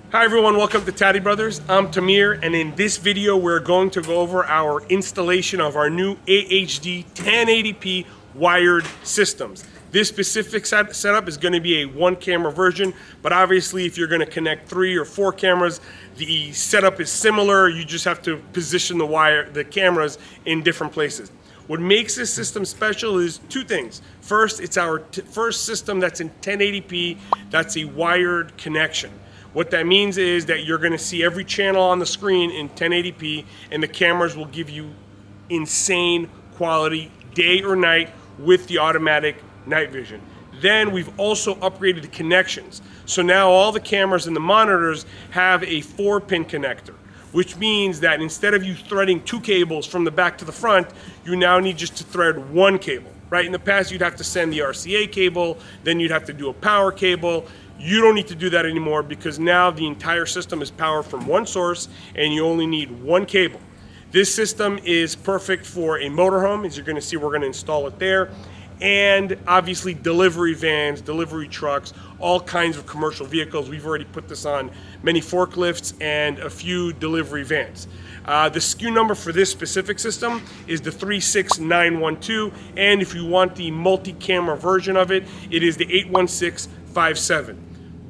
Hi everyone, welcome to TadiBrothers. I'm Tamir, and in this video we're going to go over our installation of our new AHD 1080p wired systems. This specific setup is going to be a one camera version, but obviously if you're going to connect 3 or 4 cameras, the setup is similar. You just have to position the cameras in different places. What makes this system special is 2 things. First, it's our first system that's in 1080p, that's a wired connection. What that means is that you're going to see every channel on the screen in 1080p, and the cameras will give you insane quality day or night with the automatic night vision. Then we've also upgraded the connections. So now all the cameras and the monitors have a 4-pin connector, which means that instead of you threading 2 cables from the back to the front, you now need just to thread 1 cable. Right? In the past, you'd have to send the RCA cable, then you'd have to do a power cable. You don't need to do that anymore because now the entire system is powered from one source and you only need 1 cable. This system is perfect for a motorhome. As you're going to see, we're going to install it there. And obviously delivery vans, delivery trucks, all kinds of commercial vehicles. We've already put this on many forklifts and a few delivery vans. The SKU number for this specific system is the 36912, and if you want the multi-camera version of it, it is the 81657.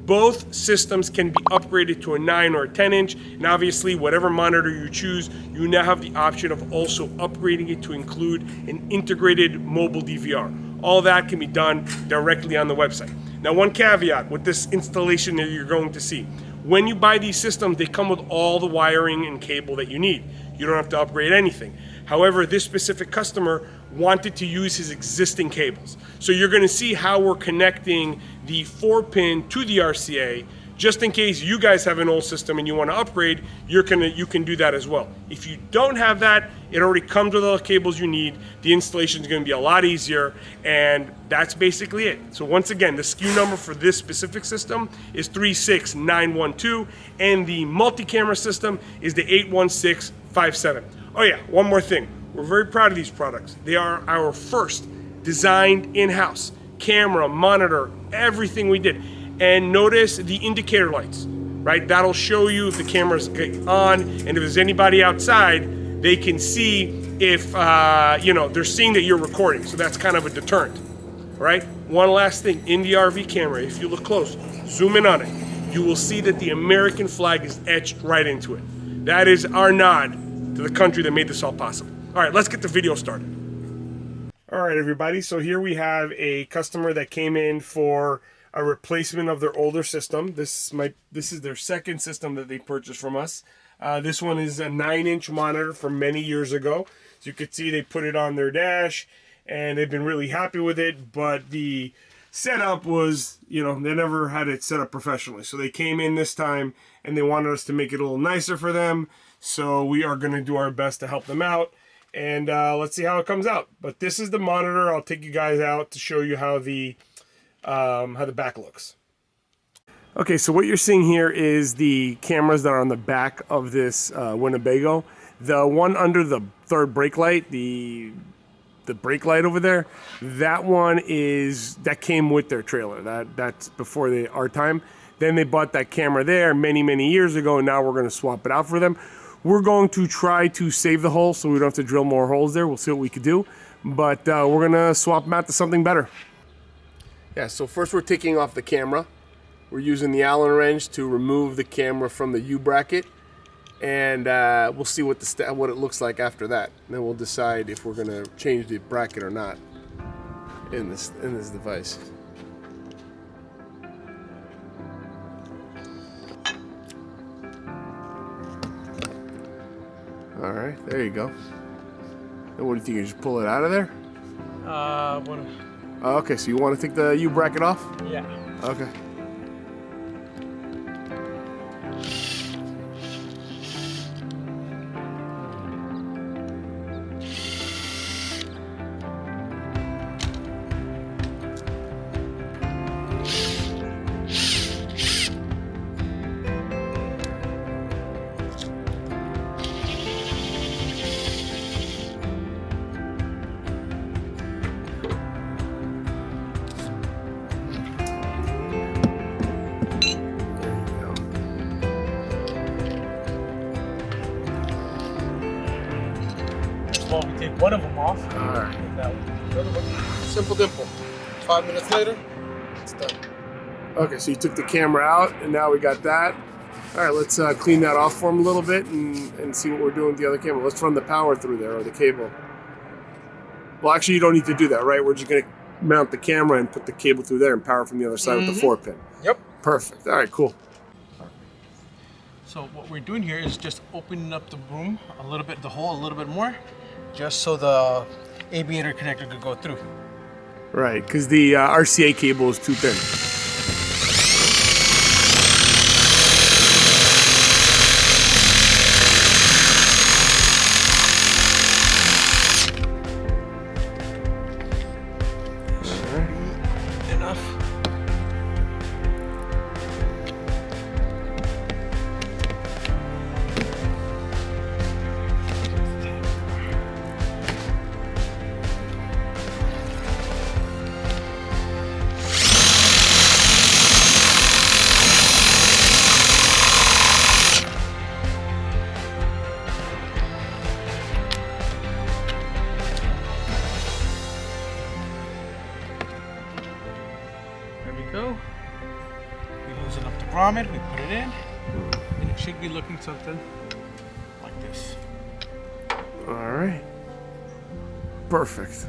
Both systems can be upgraded to a 9 or a 10 inch, and obviously whatever monitor you choose, you now have the option of also upgrading it to include an integrated mobile DVR. All that can be done directly on the website. Now, one caveat with this installation that you're going to see. When you buy these systems, they come with all the wiring and cable that you need. You don't have to upgrade anything. However, this specific customer wanted to use his existing cables. So you're going to see how we're connecting the 4-pin to the RCA. Just in case you guys have an old system and you want to upgrade, you can do that as well. If you don't have that, it already comes with all the cables you need. The installation is going to be a lot easier, and that's basically it. So once again, the SKU number for this specific system is 36912, and the multi-camera system is the 81657. Oh yeah, one more thing. We're very proud of these products. They are our first designed in-house camera, monitor, everything we did. And notice the indicator lights, right? That'll show you if the camera's on, and if there's anybody outside, they can see if, they're seeing that you're recording. So that's kind of a deterrent, right? One last thing, in the RV camera, if you look close, zoom in on it, you will see that the American flag is etched right into it. That is our nod to the country that made this all possible. All right, let's get the video started. All right, everybody, so here we have a customer that came in for a replacement of their older system. This is their second system that they purchased from us. This one is a 9-inch monitor from many years ago. So you could see they put it on their dash and they've been really happy with it, but the setup was, they never had it set up professionally. So they came in this time and they wanted us to make it a little nicer for them. So we are going to do our best to help them out, and let's see how it comes out. But this is the monitor. I'll take you guys out to show you how the back looks. Okay, so what you're seeing here is the cameras that are on the back of this Winnebago. The one under the third brake light, the brake light over there, that came with their trailer. That's before our time. Then they bought that camera there many years ago, and now we're going to swap it out for them. We're going to try to save the hole so we don't have to drill more holes there. We'll see what we can do, but we're going to swap them out to something better. Yeah, so first we're taking off the camera. We're using the Allen wrench to remove the camera from the U-bracket, and we'll see what it looks like after that. And then we'll decide if we're going to change the bracket or not in this device. All right, there you go. And what do you think? You just pull it out of there? Okay, so you want to take the U-bracket off? Yeah. Okay. all, we take one of them off. All right. And that one. The other one. Simple dimple. 5 minutes later, it's done. Okay, so you took the camera out, and now we got that. All right, let's clean that off for him a little bit and see what we're doing with the other camera. Let's run the power through there, or the cable. Well, actually, you don't need to do that, right? We're just going to mount the camera and put the cable through there and power from the other side with the 4-pin. Yep. Perfect. All right, cool. So what we're doing here is just opening up the room a little bit, the hole a little bit more, just so the aviator connector could go through. Right, because the RCA cable is too thin. Enough. There we go. We loosen up the grommet, we put it in, and it should be looking something like this. All right. Perfect.